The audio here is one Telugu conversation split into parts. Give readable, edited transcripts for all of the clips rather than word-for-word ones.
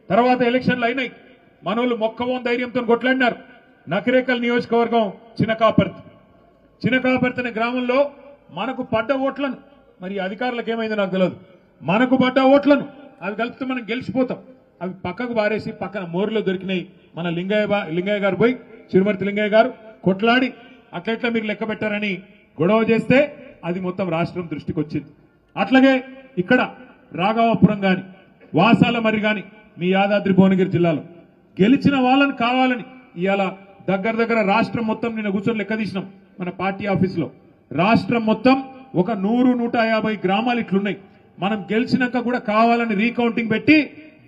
తర్వాత ఎలక్షన్లు అయినాయి, మనోళ్ళు మొక్కవోన్ ధైర్యంతో కొట్లాడినారు. నకిరేకల్ నియోజకవర్గం చినకాపర్తి అనే గ్రామంలో మనకు పడ్డ ఓట్లను, మరి అధికారులకు ఏమైందో నాకు తెలియదు, మనకు పడ్డ ఓట్లను అవి కలిపితే మనం గెలిచిపోతాం. అవి పక్కకు బారేసి పక్కన మోరులో దొరికినాయి. మన లింగయ్య గారు పోయి, చిరుమర్తి లింగయ్య గారు కొట్లాడి అట్లెట్లా మీరు లెక్క పెట్టారని గొడవ చేస్తే అది మొత్తం రాష్ట్రం దృష్టికి వచ్చింది. అట్లాగే ఇక్కడ రాఘవాపురం గాని, వాసాల మరి గాని మీ యాదాద్రి భువనగిరి జిల్లాలో గెలిచిన వాళ్ళని కావాలని ఇవాళ దగ్గర రాష్ట్రం మొత్తం నిన్న కూర్చొని లెక్క తీసినాం మన పార్టీ ఆఫీసులో. రాష్ట్రం మొత్తం ఒక 100-150 గ్రామాలు ఇట్లున్నాయి. మనం గెలిచినాక కూడా కావాలని రీకౌంటింగ్ పెట్టి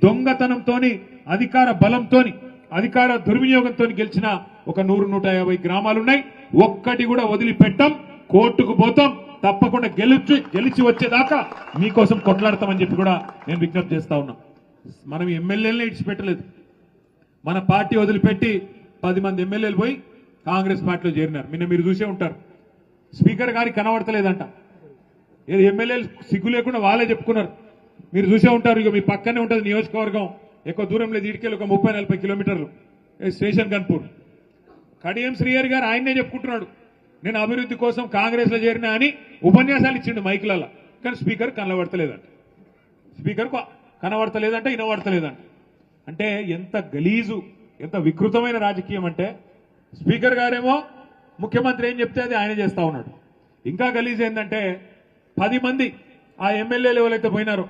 దొంగతనంతోని, అధికార బలంతోని, అధికార దుర్వినియోగంతో గెలిచిన ఒక 100-150 గ్రామాలున్నాయి. ఒక్కటి కూడా వదిలిపెట్టాం, కోర్టుకు పోతాం, తప్పకుండా గెలిచి వచ్చేదాకా మీకోసం కొట్లాడతామని చెప్పి కూడా నేను విజ్ఞప్తి చేస్తా ఉన్నా. మనం ఎమ్మెల్యేలనే ఇడిచిపెట్టలేదు. మన పార్టీ వదిలిపెట్టి 10 మంది ఎమ్మెల్యేలు పోయి కాంగ్రెస్ పార్టీలో చేరినారు. నిన్న మీరు చూసే ఉంటారు, స్పీకర్ గారికి కనబడతలేదంట. ఏది ఎమ్మెల్యేలు సిగ్గు లేకుండా వాళ్ళే చెప్పుకున్నారు. మీరు చూసే ఉంటారు, ఇక మీ పక్కనే ఉంటుంది నియోజకవర్గం, ఎక్కువ దూరం లేదు, ఇటుకెళ్ళి ఒక 30-40 కిలోమీటర్లు స్టేషన్ గన్పూర్. కడియం శ్రీహరి గారు ఆయన్నే చెప్పుకుంటున్నాడు, నేను అభివృద్ధి కోసం కాంగ్రెస్ లో చేరినా అని ఉపన్యాసాలు ఇచ్చిండు మైకులలో. కానీ స్పీకర్ కనబడతలేదంట, వినబడతలేదంట. అంటే ఎంత గలీజు, ఎంత వికృతమైన రాజకీయం అంటే, స్పీకర్ గారేమో ముఖ్యమంత్రి ఏం చెప్తే అది ఆయన చేస్తా ఉన్నాడు. ఇంకా గలీజ్ ఏంటంటే 10 మంది ఆ ఎమ్మెల్యేలు ఎవరైతే పోయినారో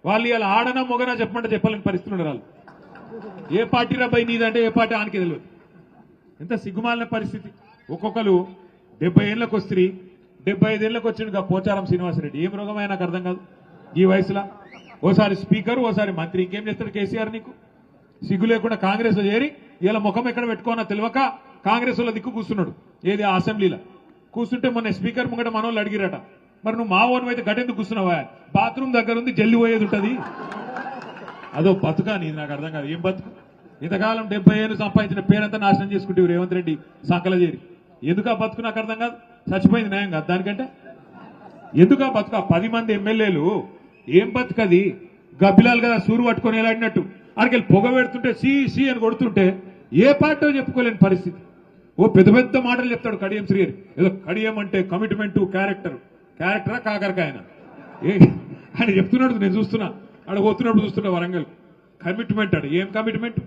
వాళ్ళు ఇలా ఆడనా మొగనా చెప్పమంటే చెప్పాలని పరిస్థితులు ఉన్నారు. వాళ్ళు ఏ పార్టీ రబ్బాయి నీదంటే ఏ పార్టీ ఆనికి తెలియదు. ఎంత సిగ్గుమాలిన పరిస్థితి. ఒక్కొక్కరు 70 ఏళ్ళకి వస్తే 75 ఏళ్ళకి వచ్చిండు పోచారం శ్రీనివాసరెడ్డి. ఏం రోగమైనా నాకు అర్థం కాదు. ఈ వయసులో ఓసారి స్పీకర్, ఓసారి మంత్రి, ఇంకేం చేస్తాడు కేసీఆర్? నీకు సిగ్గు లేకుండా కాంగ్రెస్ లో చేరి ఇలా ముఖం ఎక్కడ పెట్టుకోనా తెలియక కాంగ్రెస్ లో దిక్కు కూర్చున్నాడు. ఏది ఆ అసెంబ్లీలో కూర్చుంటే మొన్న స్పీకర్ ముంగట మనోళ్ళు అడిగిరట, మరి నువ్వు మా ఓన్ అయితే గట్టెందుకు కూర్చున్నావా? బాత్రూమ్ దగ్గర ఉంది, జల్లి పోయేది ఉంటుంది. అదో బతుకా నీది? నాకు అర్థం కాదు. ఏం బతుకు? ఇంతకాలం 70 ఏళ్ళు సంపాదించిన పేరంతా నాశనం చేసుకుంటే రేవంత్ రెడ్డి సంకల చేరి ఎందుకు ఆ బతుకు? నాకు అర్థం కాదు. చచ్చిపోయింది న్యాయం కాదు దానికంటే. ఎందుకు ఆ బతుకు? 10 మంది ఎమ్మెల్యేలు ఏం బతుకది? గబ్బిలాలు కదా సూరు పట్టుకొని ఎలాడినట్టు అక్కడికి పొగ పెడుతుంటే సి అని కొడుతుంటే ఏ పార్టీ చెప్పుకోలేని పరిస్థితి. ఓ పెద్ద పెద్ద మాటలు చెప్తాడు కడియం శ్రీహరి. ఏదో కడియం అంటే కమిట్మెంట్, క్యారెక్టరా కాకరకాయన ఆయన చెప్తున్నాడు. నేను చూస్తున్నా, ఆడ పోతున్నప్పుడు చూస్తున్నా వరంగల్. కమిట్మెంట్ అడు. ఏం కమిట్మెంట్?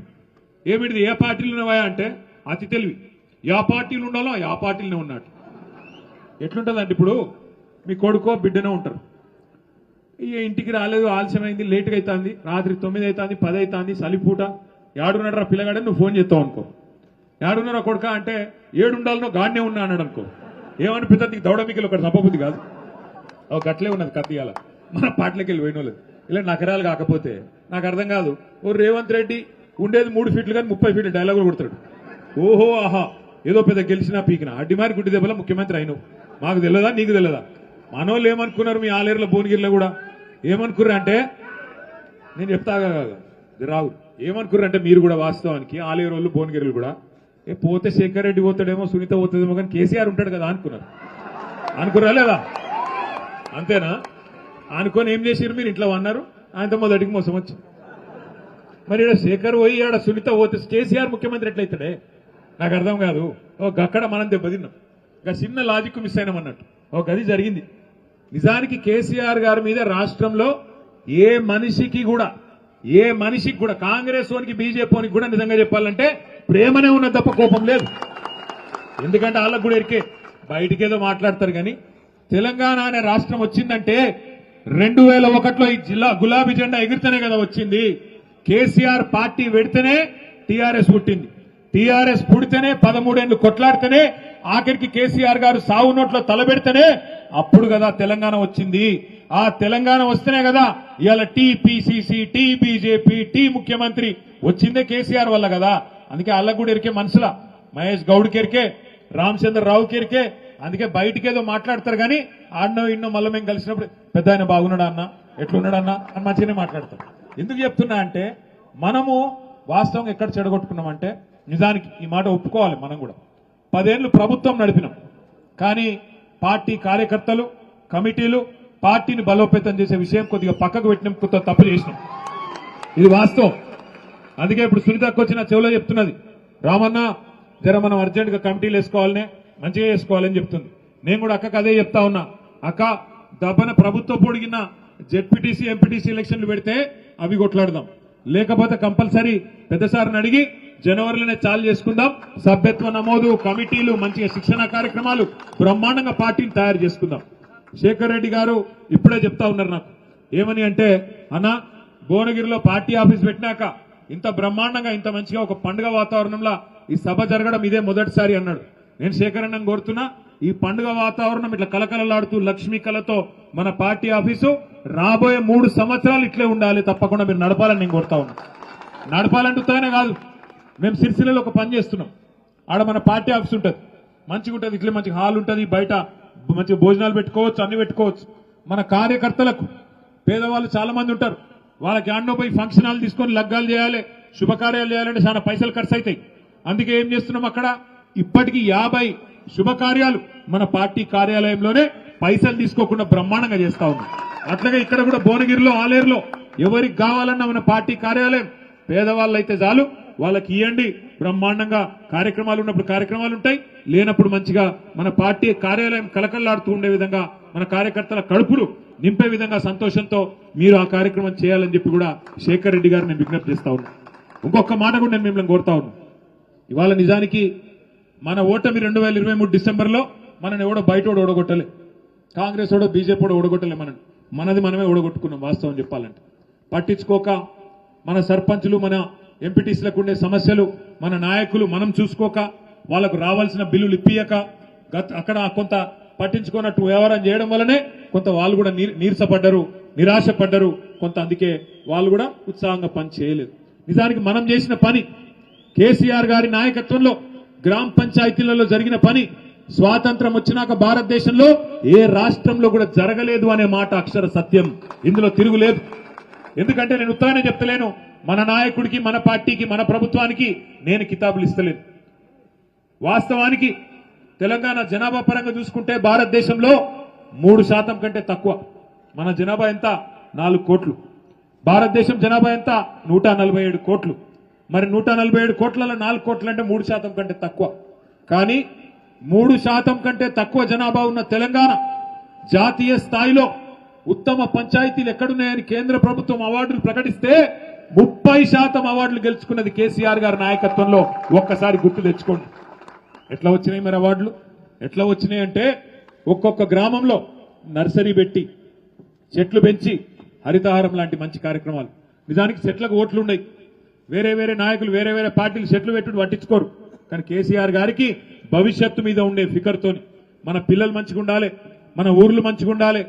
ఏమిటిది? ఏ పార్టీలు ఉన్నాయా అంటే అతి తెలివి. యా పార్టీలు ఉండాలో ఆ పార్టీలనే ఉన్నాడు. ఎట్లుంటుందంటే ఇప్పుడు మీ కొడుకో బిడ్డనే ఉంటారు, ఇంటికి రాలేదు, ఆలస్యమైంది, లేటుగా అవుతుంది, రాత్రి 9 అవుతుంది, 10 అవుతుంది, సలిపూట, ఏడున్నాడు పిల్లగాడని నువ్వు ఫోన్ చేస్తావు అనుకో. ఏడున్నారా కొడుక అంటే 7 ఉండాలనో గాడినే ఉన్నా అన్నాడు అనుకో. ఏమనిపిస్తుంది? నీకు దౌడమికలు ఒకటి సంపబుద్ధి కాదు. ఒక గట్లే ఉన్నది కత్తియాల మన పాటలకి వెళ్ళి పోయిన వాళ్ళు. ఇలా నకరాలు కాకపోతే నాకు అర్థం కాదు. ఓ రేవంత్ రెడ్డి ఉండేది 3 ఫీట్లు కానీ 30 ఫీట్లు డైలాగులు కొడతాడు. ఓహో ఆహా ఏదో పెద్ద గెలిచినా పీకినా అడ్డిమారి గుడ్డి దెబ్బల ముఖ్యమంత్రి అయినావు. మాకు తెలియదా? నీకు తెలియదా? మనోళ్ళు ఏమనుకున్నారు? మీ ఆలేరులో భువనగిరిలో కూడా ఏమనుకుర్రు అంటే, నేను చెప్తా రావు, ఏమనుకుర్రు అంటే మీరు కూడా వాస్తవానికి ఆలేరు వాళ్ళు భువనగిరిలు కూడా పోతే శేఖర్ రెడ్డి పోతాడేమో, సునీత పోతుందేమో, కానీ కేసీఆర్ ఉంటాడు కదా అనుకున్నారా లేదా? అంతేనా? అనుకొని ఏం చేసారు మీరు? ఇంట్లో అన్నారు, ఆయనతో మొదటికి మోసం వచ్చి. మరి ఇక్కడ శేఖర్ పోయి ఆడ సునీత పోతే కేసీఆర్ ముఖ్యమంత్రి ఎట్లయితాడే? నాకు అర్థం కాదు. అక్కడ మనం దెబ్బతిన్నాం. ఇంకా చిన్న లాజిక్ మిస్ అయినాం అన్నట్టు. ఒక గది జరిగింది. నిజానికి కేసీఆర్ గారి మీద రాష్ట్రంలో ఏ మనిషికి కూడా కాంగ్రెస్ వానికి, బీజేపీ వానికి కూడా నిజంగా చెప్పాలంటే ప్రేమనే ఉన్న తప్ప కోపం లేదు. ఎందుకంటే వాళ్ళకు కూడా ఎరికే బయటికేదో మాట్లాడతారు. కానీ తెలంగాణ అనే రాష్ట్రం వచ్చిందంటే 2001లో ఈ జిల్లా గులాబీ జెండా ఎగిరితేనే కదా వచ్చింది. కేసీఆర్ పార్టీ పెడితేనే టీఆర్ఎస్ పుట్టింది. టీఆర్ఎస్ పుడితేనే 13 ఏళ్లు కొట్లాడితేనే ఆఖరికి కేసీఆర్ గారు సావు నోట్లో తలబెడితేనే అప్పుడు కదా తెలంగాణ వచ్చింది. ఆ తెలంగాణ వస్తేనే కదా ఇవాళ టీపీసీసీ, టీ బీజేపీ, టీ ముఖ్యమంత్రి వచ్చిందే కేసీఆర్ వల్ల కదా. అందుకే వాళ్ళకు కూడా ఎరికే మనసుల మహేష్ గౌడ్కి ఎరికే, రామచంద్రరావుకి ఎరికే. అందుకే బయటికేదో మాట్లాడతారు కానీ ఆడనో ఇన్నో మళ్ళీ మేము కలిసినప్పుడు పెద్ద ఆయన బాగున్నాడా అన్న, ఎట్లున్నాడన్నా అని మంచిగానే మాట్లాడతారు. ఎందుకు చెప్తున్నా అంటే మనము వాస్తవంగా ఎక్కడ చెడగొట్టుకున్నామంటే, నిజానికి ఈ మాట ఒప్పుకోవాలి, మనం కూడా 10 ఏళ్లు ప్రభుత్వం నడిపినాం. కానీ పార్టీ కార్యకర్తలు, కమిటీలు పార్టీని బలోపేతం చేసే విషయం కొద్దిగా పక్కకు పెట్టినాం, కొత్త తప్పు చేసినాం. ఇది వాస్తవం. అందుకే ఇప్పుడు సునీతకు వచ్చిన చెవులో చెప్తున్నది, రామన్న జర మనం అర్జెంట్ గా కమిటీలు వేసుకోవాలనే, మంచిగా వేసుకోవాలని చెప్తుంది. నేను కూడా అక్కకు అదే చెప్తా ఉన్నా, అక్క దబ్బన ప్రభుత్వ పొడిగిన జెడ్పీటీసీ ఎంపీటీసీ ఎలక్షన్లు పెడితే అవి కొట్లాడదాం, లేకపోతే కంపల్సరీ పెద్దసారిని అడిగి జనవరిలోనే చాలు చేసుకుందాం. సభ్యత్వ నమోదు కమిటీలు, మంచిగా శిక్షణ కార్యక్రమాలు, బ్రహ్మాండంగా పార్టీని తయారు చేసుకుందాం. శేఖర్ రెడ్డి గారు ఇప్పుడే చెప్తా ఉన్నారు నాకు, ఏమని అంటే, అన్న భువనగిరిలో పార్టీ ఆఫీస్ పెట్టినాక ఇంత బ్రహ్మాండంగా ఇంత మంచిగా ఒక పండుగ వాతావరణంలో ఈ సభ జరగడం ఇదే మొదటిసారి అన్నాడు. నేను శేఖర్ అన్నను కోరుతున్నా, ఈ పండుగ వాతావరణం ఇట్లా కలకలలాడుతూ లక్ష్మీ కళతో మన పార్టీ ఆఫీసు రాబోయే 3 సంవత్సరాలు ఇట్లే ఉండాలి, తప్పకుండా మీరు నడపాలని నేను కోరుతా ఉన్నా. నడపాలంటుతానే కాదు, మేము సిరిసిల్లలో ఒక పని చేస్తున్నాం. ఆడ మన పార్టీ ఆఫీస్ ఉంటుంది, మంచిగా ఉంటుంది, ఇట్లా మంచి హాల్ ఉంటుంది, బయట మంచిగా భోజనాలు పెట్టుకోవచ్చు, అన్ని పెట్టుకోవచ్చు. మన కార్యకర్తలకు పేదవాళ్ళు చాలా మంది ఉంటారు, వాళ్ళకి ఆడనో పోయి ఫంక్షన్ హాల్ తీసుకొని లగ్గాలు చేయాలి, శుభకార్యాలు చేయాలంటే చాలా పైసలు ఖర్చు అవుతాయి. అందుకే ఏం చేస్తున్నాం, అక్కడ ఇప్పటికీ 50 శుభకార్యాలు మన పార్టీ కార్యాలయంలోనే పైసలు తీసుకోకుండా బ్రహ్మాండంగా చేస్తా ఉన్నాం. అట్లాగే ఇక్కడ కూడా భువనగిరిలో, ఆలేరులో ఎవరికి కావాలన్నా మన పార్టీ కార్యాలయం పేదవాళ్ళు అయితే చాలు వాళ్ళకి ఇవ్వండి. బ్రహ్మాండంగా కార్యక్రమాలు ఉన్నప్పుడు కార్యక్రమాలు ఉంటాయి, లేనప్పుడు మంచిగా మన పార్టీ కార్యాలయం కలకల్లాడుతూ ఉండే విధంగా, మన కార్యకర్తల కడుపులు నింపే విధంగా సంతోషంతో మీరు ఆ కార్యక్రమం చేయాలని చెప్పి కూడా శేఖర్ రెడ్డి గారు నేను విజ్ఞప్తి చేస్తా ఉన్నా. ఇంకొక మాట కూడా నేను మిమ్మల్ని కోరుతా ఉన్నా, ఇవాళ నిజానికి మన ఓటమి 2023 డిసెంబర్లో మనని ఎవడో బయట ఓడగొట్టలే, కాంగ్రెస్ ఓడో బీజేపీ ఓడో ఓడగొట్టలే, మనది మనమే ఓడగొట్టుకున్నాం. వాస్తవం చెప్పాలంటే పట్టించుకోక మన సర్పంచులు, మన ఎంపీటీసీలకు ఉండే సమస్యలు మన నాయకులు మనం చూసుకోక, వాళ్లకు రావాల్సిన బిల్లులు ఇప్పియక, అక్కడ కొంత పట్టించుకున్నట్టు వ్యవహారం చేయడం వల్లనే కొంత వాళ్ళు కూడా నీరసపడ్డారు, నిరాశపడ్డారు కొంత. అందుకే వాళ్ళు కూడా ఉత్సాహంగా పని చేయలేదు. నిజానికి మనం చేసిన పని, కేసీఆర్ గారి నాయకత్వంలో గ్రామ పంచాయతీలలో జరిగిన పని స్వాతంత్రం వచ్చినాక భారతదేశంలో ఏ రాష్ట్రంలో కూడా జరగలేదు అనే మాట అక్షర సత్యం, ఇందులో తిరుగులేదు. ఎందుకంటే నేను ఉత్తగానే చెప్తలేను, మన నాయకుడికి, మన పార్టీకి, మన ప్రభుత్వానికి నేను కితాబులు ఇస్తలేను. వాస్తవానికి తెలంగాణ జనాభా పరంగా చూసుకుంటే భారతదేశంలో 3% కంటే తక్కువ. మన జనాభా ఎంత? 4 కోట్లు. భారతదేశం జనాభా ఎంత? 147 కోట్లు. మరి 147 కోట్లలో 4 కోట్లు అంటే 3% కంటే తక్కువ. కానీ 3% కంటే తక్కువ జనాభా ఉన్న తెలంగాణ జాతీయ స్థాయిలో ఉత్తమ పంచాయతీలు ఎక్కడున్నాయని కేంద్ర ప్రభుత్వం అవార్డులు ప్రకటిస్తే 30% అవార్డులు గెలుచుకున్నది కేసీఆర్ గారి నాయకత్వంలో. ఒక్కసారి గుర్తు తెచ్చుకోండి. ఎట్లా వచ్చినాయి మరి అవార్డులు? ఎట్లా వచ్చినాయి అంటే, ఒక్కొక్క గ్రామంలో నర్సరీ పెట్టి, చెట్లు పెంచి, హరితహారం లాంటి మంచి కార్యక్రమాలు. నిజానికి చెట్లకు ఓట్లు ఉన్నాయి, వేరే వేరే నాయకులు వేరే వేరే పార్టీలు చెట్లు పెట్టుడు పట్టించుకోరు. కానీ కేసీఆర్ గారికి భవిష్యత్తు మీద ఉండే ఫికర్తోని మన పిల్లలు మంచిగా ఉండాలి, మన ఊర్లు మంచిగా ఉండాలి,